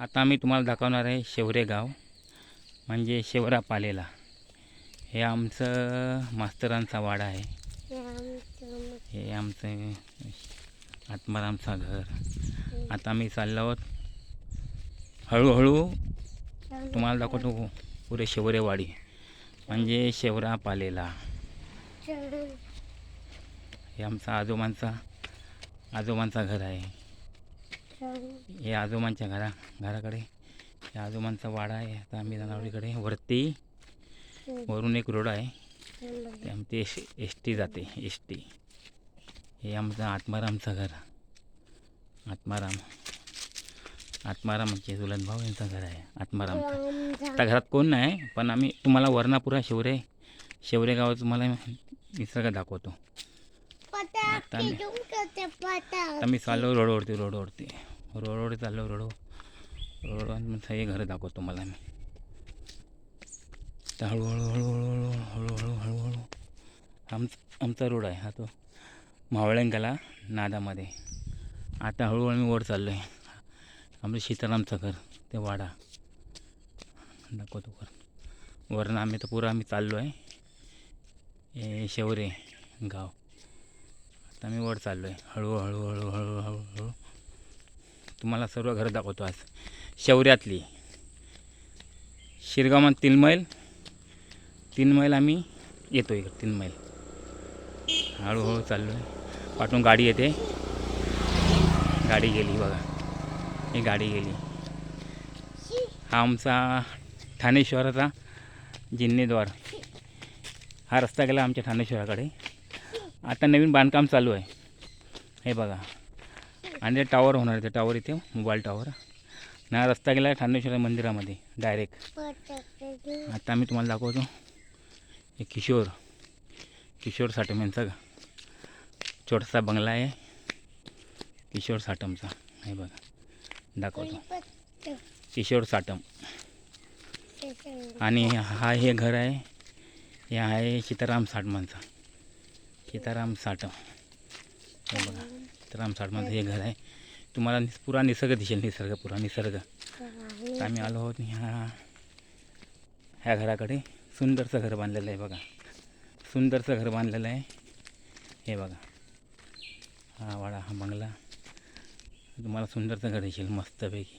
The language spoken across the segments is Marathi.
आता मी तुम्हाला दाखवणार आहे शेवरे गाव, म्हणजे शेवरा पालेला. हे आमचं मास्तरांचा वाडा आहे. हे आमचं आत्मारामचं घर. आता मी चाललो आहोत हळूहळू तुम्हाला दाखवतो पुरे शेवरेवाडी, म्हणजे शेवरा पालेला. हे आमचा आजोबांचा घर आहे. हे आजोबांच्या घराकडे हे आजोबांचा वाडा आहे. आता आम्ही जाणार इकडे वरती. वरून एक रोड आहे, ते आमची एस टी जाते, एस टी. हे आमचं आत्मारामचं घर. आत्माराम म्हणजे चुलत भाऊ यांचं घर आहे आत्मारामचं. आता घरात कोण नाही, पण आम्ही तुम्हाला वरणापुरा शेवरे गावात तुम्हाला निसर्ग दाखवतो. आता मी चाललो रोडवरती चाललो रोडवर हे घर दाखवतो मला मी. तर हळूहळू आमचा रोड आहे हा, तो मावळंगाला नादामध्ये. आता हळूहळू मी वर चाललो आहे. आमचं सीतारामचं घर, ते वाडा दाखवतो वरनं आम्ही चाललो आहे हे शेवरे गाव. आता मी वर चाललो आहे हळूहळू तुम्हाला सर्व घरं दाखवतो आज शेवऱ्यातली. शिरगावमध्ये 3 मैल आम्ही येतो इकडे. 3 मैल हळूहळू चाललो आहे. पाठून गाडी येते, गाडी गेली बघा, ही गाडी गेली. हा आमचा ठाणे शहराचा जिन्नेद्वार. हा रस्ता गेला आमच्या ठाणे शहराकडे. आता नवीन बांधकाम चालू आहे हे बघा, आणि ते टावर होणार आहे. ते टावर इथे मोबाईल टावर. ना रस्ता गेला ठाणे शहर मंदिरामध्ये डायरेक्ट. आता मी तुम्हाला दाखवतो हे किशोर साटम यांचा छोटासा बंगला आहे किशोर साटमचा. हे बघा दाखवतो किशोर साटम. आणि हे घर आहे, हे आहे सीताराम साटमांचा. सीताराम साटम हे बघा, सीताराम साटमांचं हे घर आहे. तुम्हाला पुरा निसर्ग दिसेल, पुरा निसर्ग. आम्ही आलो आहोत ह्या घराकडे. सुंदरचं घर बांधलेलं आहे बघा, सुंदरचं घर बांधलेलं आहे हे बघा. हा वाडा, हा बंगला तुम्हाला सुंदरचं घर दिसेल मस्तपैकी.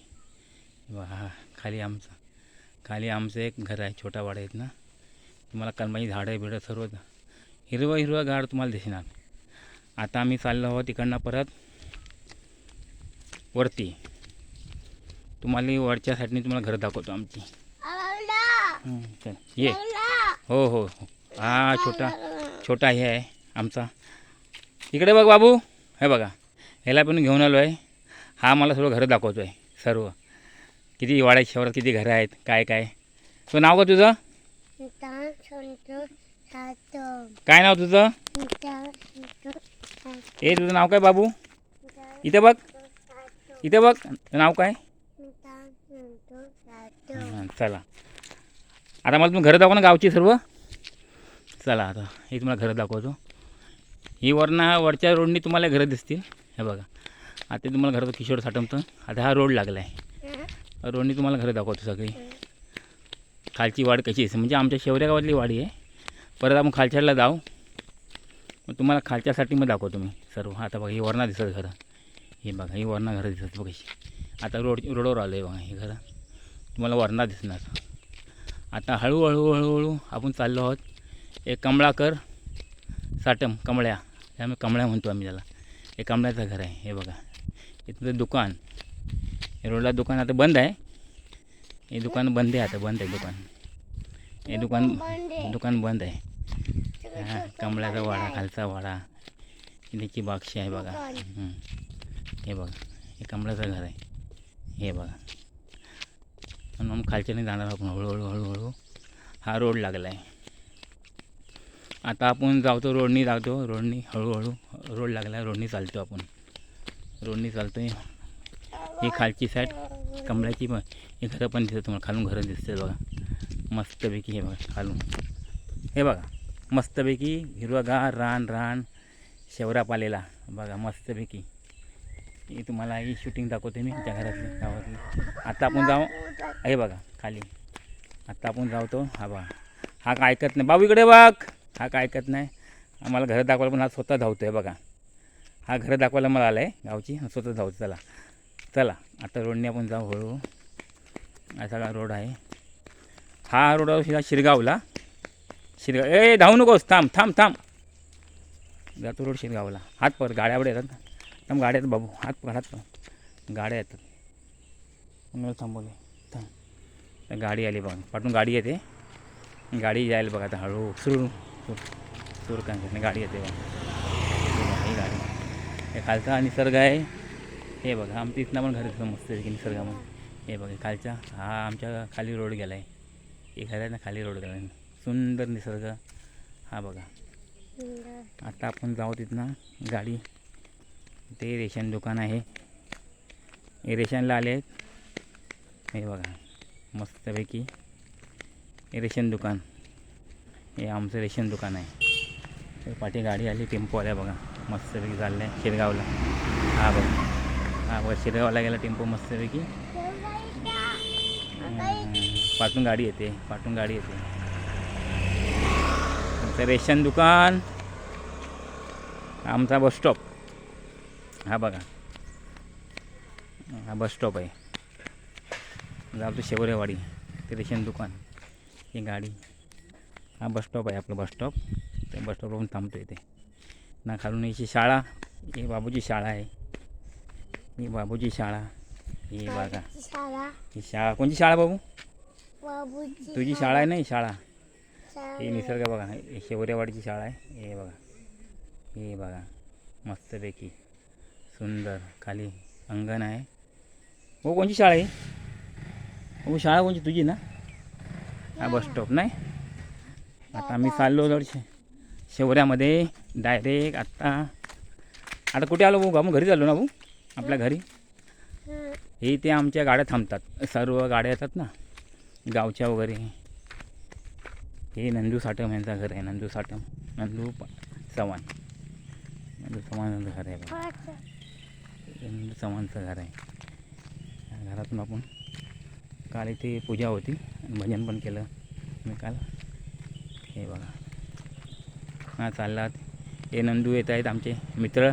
बघा हा खाली आमचं एक घर आहे, छोटा वाडा आहेत ना. तुम्हाला कलमाची झाडं बिडं सर्व हिरवं गाड तुम्हाला दिसणार. आता आम्ही चाललो आहोत तिकडनं परत वरती. तुम्हाला वरच्या साईडने तुम्हाला घर दाखवतो आमची. चल ये. हो हा छोटा हे आहे आमचा. इकडे बघ बाबू, हे बघा ह्याला पण घेऊन आलो आहे. हा मला सर्व घरं दाखवतो आहे सर्व. किती वाड्याच्या शहरात किती घरं आहेत, काय. तो नाव का तुझं? काय नाव तुझं? ए तुझं नाव काय बाबू? इथे बघ नाव काय? चला आता मला तुम्ही घरं दाखवा ना गावची सर्व. चला आता हे तुम्हाला घरं दाखवतो. ही वरच्या रोडनी तुम्हाला घरं दिसतील हे बघा. आता तुम्हाला घरं किशोर साटमचं. आता हा रोड लागला आहे, रोडनी तुम्हाला घरं दाखवतो सगळी. खालची वाड कशी आहे, म्हणजे आमच्या शेवऱ्या गावातली वाडी आहे. परत आपण खालच्याला जाऊ, मग तुम्हाला खालच्यासाठी मग दाखवतो मी सर्व. आता बघा ही वरना दिसत घरं, हे बघा ही वरना घरं दिसत बघा कशी. आता रोडवर आलो आहे बघा, हे घरं तुम्हाला वरना दिसणार. आता हळूहळू आपण चाललो आहोत एक कमळाकर साटम, त्यामुळे कमळ्या म्हणतो आम्ही त्याला. हे कमळ्याचं घर आहे हे बघा. इथलं दुकान, हे रोडला दुकान आता बंद आहे. हे दुकान बंद आहे, आता बंद आहे दुकान. हे दुकान बंद आहे. हा कमळ्याचा वाडा, खालचा वाडा, त्याची बागशी आहे बघा. हे बघा हे कमळाचं घर आहे हे बघा. पण मग खालच्याने जाणार आपण हळूहळू. हा रोड लागला आहे. आता आपण रोडनी हळूहळू रोड लागला आहे, रोडनी चालतो आपण. ही खालची साईड कमळ्याची पण हे घरं पण दिसतं तुम्हाला. खालून घरं दिसते बघा मस्तपैकी. हे बघा खालून, हे बघा मस्तपैकी हिरवागार रान शेवरा पालेला बघा मस्तपैकी. ही तुम्हाला ही शूटिंग दाखवते मी त्या घरातली गावातली. आता आपण जाऊ हे बघा खाली. आता आपण जाऊतो. हा बघा हा काय ऐकत नाही. बाबू इकडे बघ. हा काय ऐकत नाही. आम्हाला घरं दाखवायला पण हा स्वतः धावतो आहे बघा. हा घरं दाखवायला मला आला आहे गावची. स्वतः धावतो. चला चला आता रोडने आपण जाऊ हळू. हा सगळा रोड आहे. हा रोड शिरगावला. शिरगाव ए धावू नकोस. थांब थांब थांब. जातो रोड शिरगावला. हात पर गाड्यावर येतात ना. थांब गाड्या येतात बाबू. हात पर हात पर गाड्या येतात. म्हणून थांबवले. थांब तर गाडी आली बघा. पाठून गाडी येते. गाडी जायला बघा आता हळू सुरू सुरू काय गाडी येते बघा. ही गाडी हे खालचा निसर्ग आहे. हे बघा आमच्या इथनं पण घर दिसतं मस्त की निसर्गामध्ये. हे बघा खालचा हा आमच्या खाली रोड गेला आहे. हे घर आहे ना खाली रोड गेला आहे. सुंदर निसर्ग हा बघा. आता आपण जाऊ तिथनं गाडी. ते रेशन दुकान आहे. हे रेशनला आले आहेत. हे बघा मस्तपैकी हे रेशन दुकान. हे आमचं रेशन दुकान आहे. पाठी गाडी आली टेम्पो आल्या बघा. मस्तपैकी चाललं आहे शिरगावला. हा बघा हा बघा शिरगावला गेला टेम्पो मस्तपैकी. पाठून गाडी येते. पाठून गाडी येते. आमचं रेशन दुकान. आमचा बस स्टॉप हा बघा. हा बस स्टॉप आहे. जातो शेवरेवाडी. ते रेशन दुकान. ही गाडी. हा बस स्टॉप आहे आपलं बस स्टॉप. ते बस स्टॉपवरून थांबतो इथे ना. खालून याची शाळा. ही बाबूची शाळा आहे. ही बाबूची शाळा. ही बघा ही शाळा. कोणची शाळा बाबू? तुझी शाळा आहे ना ही शाळा. ही निसर्ग बघा. ही शेवरेवाडीची शाळा आहे. हे बघा. हे बघा मस्तपैकी सुंदर खाली अंगण आहे. हो कोणची शाळा आहे? हो शाळा कोणची तुझी ना? हा बस स्टॉप नाही. आता आम्ही चाललो जवळ शेवऱ्यामध्ये डायरेक्ट. आता कुठे आलो भाऊ? घरी चाललो ना भाऊ आपल्या घरी. हे ते आमच्या गाड्या थांबतात. सर्व गाड्या येतात ना गावच्या वगैरे. हे नंदू साटम यांचं घर आहे. नंदू साटम नंदू चव्हाण. नंदू चव्हाणांचं घर आहे बघा. नंदू चव्हाणचं घर आहे. घरातून आपण काल इथे पूजा होती भजन पण केलं मी काल. हे बघा हां चाललात. हे नंदू येत आहेत आमचे मित्र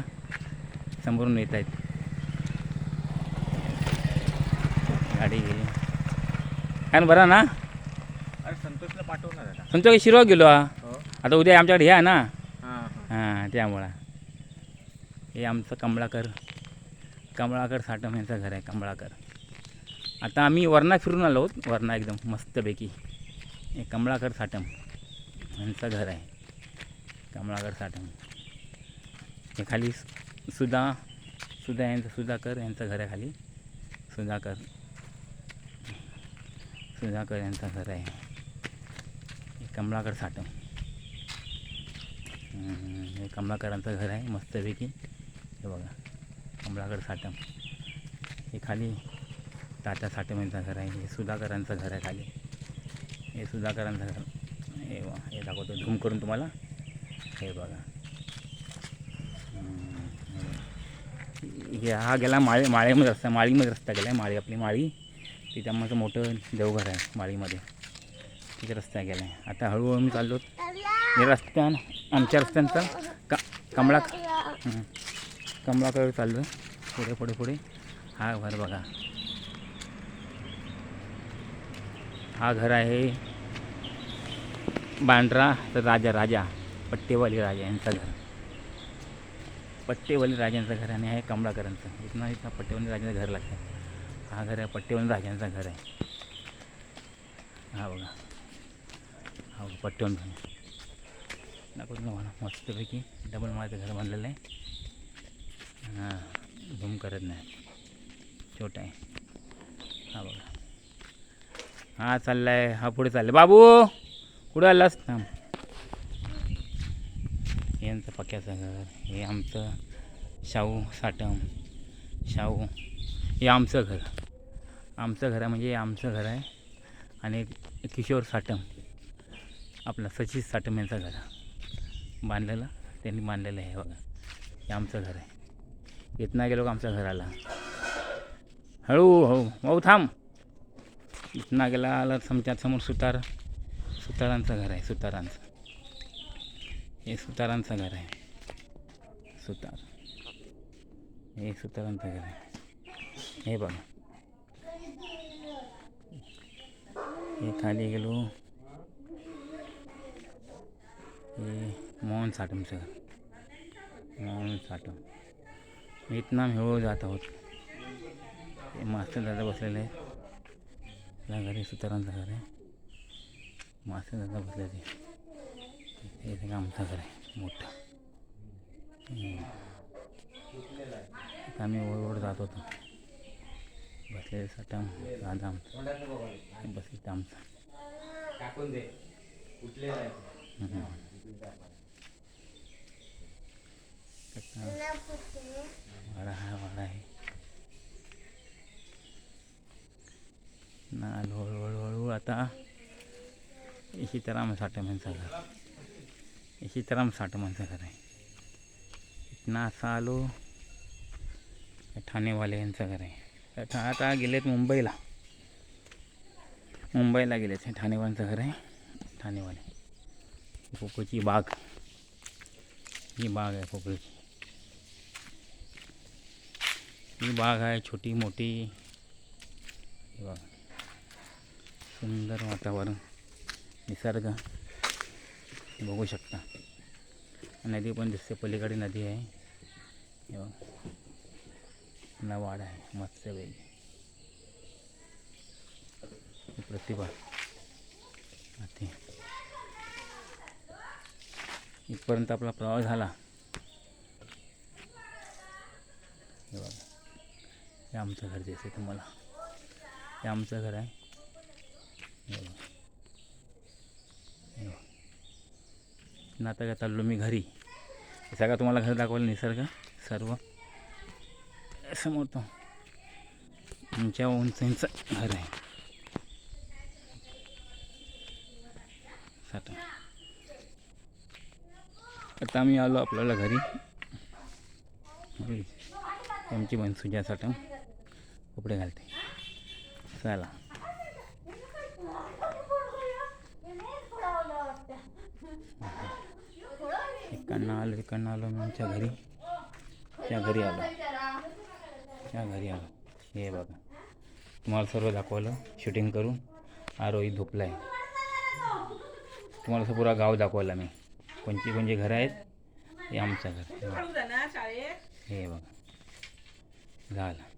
समोरून येत आहेत. गाडी गेली काय बरं ना. अरे संतोषला पाठवणार आहे. संतोष शिरवा गेलो हा. आता उद्या आमच्याकडे हे आहे ना. हां त्यामुळं हे आमचं कमळाकर साटम यांचं घर आहे. कमळाकर. आता आम्ही वरणा फिरून आलो आहोत. वरणा एकदम मस्तपैकी. हे कमळाकर साटम यांचं घर आहे. कमळाकर साटम. हे खाली सुधा यांचं सुधाकर यांचं घर आहे खाली. सुधाकर यांचं घर आहे. हे कमळाकर साटम. हे कमळाकरांचं घर आहे मस्तपैकी. हे बघा कमळाकर साटम. हे खाली तात्या साटम यांचं घर आहे. हे सुधाकरांचं घर आहे खाली. हे सुधाकरांचं घर. हे दाखवतो झूम करून तुम्हाला. हे बघा हे हा गेला माळीमध्ये रस्ता गेला आहे. माळी आपली माळी. तिथे आमचं मोठं देवघर आहे माळीमध्ये. तिथे रस्ता गेला आहे. आता हळूहळू मी चाललो. हे रस्त्यानं आमच्या रस्त्यांचा कमळाकडे चाललो. पुढे हा घर बघा. हा घर आहे बांद्रा तर राजा पट्टेवाली राजा यांचं घर. पट्टेवाली राजांचं घर आणि आहे कमळाकरांचं. इथं पट्टेवाली राजांचं घर लागतं. हा घर आहे पट्टेवाली राजांचं घर आहे. हा बघा हा पट्टेवाली दाखवतो ना मला मस्तपैकी. डबल माळ्याचं घर बांधलेलं आहे. हां झूम करत नाही छोटा आहे. हा बघा हा चालला आहे. हा पुढे चालला. बाबू कुठं आलास? थांब. यांचं पक्याचं घर. हे आमचं शाहू साटम. हे आमचं घर आहे. म्हणजे आमचं घर आहे. आणि किशोर साटम आपलं सचिन साटम यांचं घर बांधलेलं त्यांनी बांधलेलं आहे बघा. हे आमचं घर आहे. इथनं गेलो का आमच्या घराला. हळू भाऊ थांब. इथनं गेला आला समच्या समोर सुतारांचं घर आहे. सुतारांचं हे सुतारांचं घर आहे. सुतार हे सुतारांचं घर आहे. हे बघा हे खाली गेलो हे मोहन साठमचं घर. मोहन साठम इथनं आम्ही हळूहळू जात आहोत. हे मास्तर दादा बसलेले आहेत. आपल्या घरी सुतारांचं घर आहे. मास्तर दादा बसलेले हे सगळं आमचं घर आहे मोठं. आम्ही ओढ जात होतो. बसलेले साठम दादा आमचं बस इथं आमचं. वाडा आहे ना. हळूहळू आता सीताराम साठमांचं घर. सीताराम साठमांचं घर आहे. इथनं असं आलो ठाणेवाले यांचं घर आहे. आता गेलेत मुंबईला गेलेत. हे ठाणेवाल्यांचं घर आहे. ठाणेवाले पोपळची बाग. ही बाग आहे पोपळची. ही बाग आहे छोटी मोठी. हे बघा सुंदर वातावरण निसर्ग बघू शकता. नदी पण दिसते पलीकडे नदी आहे. हे बघा वाडा आहे मस्त वेगळी. प्रतिभा ते इथपर्यंत आपला प्रवास झाला. हे बघा हे आमचं घर दिसते तुम्हाला. हे आमचं घर आहे. हे बघा आता चाललो मी घरी. हे सगळं तुम्हाला घर दाखवलं निसर्ग सर्व समोर तो आमच्या उंचींचं घर आहे. साठा आता आम्ही आलो आपल्याला घरी. आमची बहीण सुजा साठम कपडे घालते. चला इकडनं आलो मी आमच्या घरी. त्या घरी आलो. हे बघा तुम्हाला सर्व दाखवलं शूटिंग करून. आरोही झोपला आहे. तुम्हाला असं पुरा गाव दाखवला मी. कोणची घरं आहेत. हे आमचं घर हे बघा झालं.